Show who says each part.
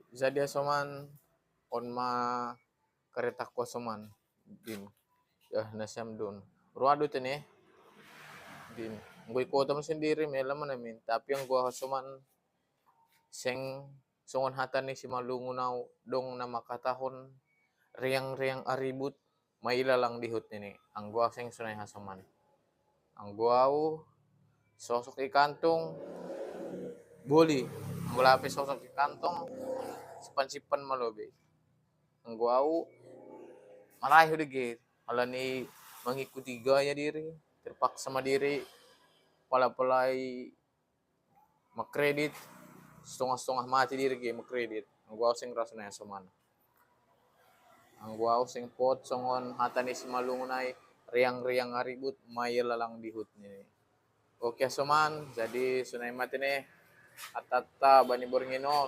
Speaker 1: jadi asoman on ma kereta ko asoman din nasyam dun ruado tene din nggoy ko tam sendiri melam namin tapi ang gua asoman seng songon hata ni si malungunaw dong na makatahon riang-riang aribut mailalang dihut nini ang gua seng sunay hasoman ang guau sosok ikantong boli mula pe sosok ikantong sipan-sipan malobe ang guau marayo dege alani mengikuti gaya diri terpaksa madiri pala-palai makredit setengah-setengah mati diri ge makredit ang guau sing rasanya soman ang guau sing pot songon hata ni simalungunai riang-riang aribut maya lalang dihut ni oke soman jadi sunai mati nih atata bani borngino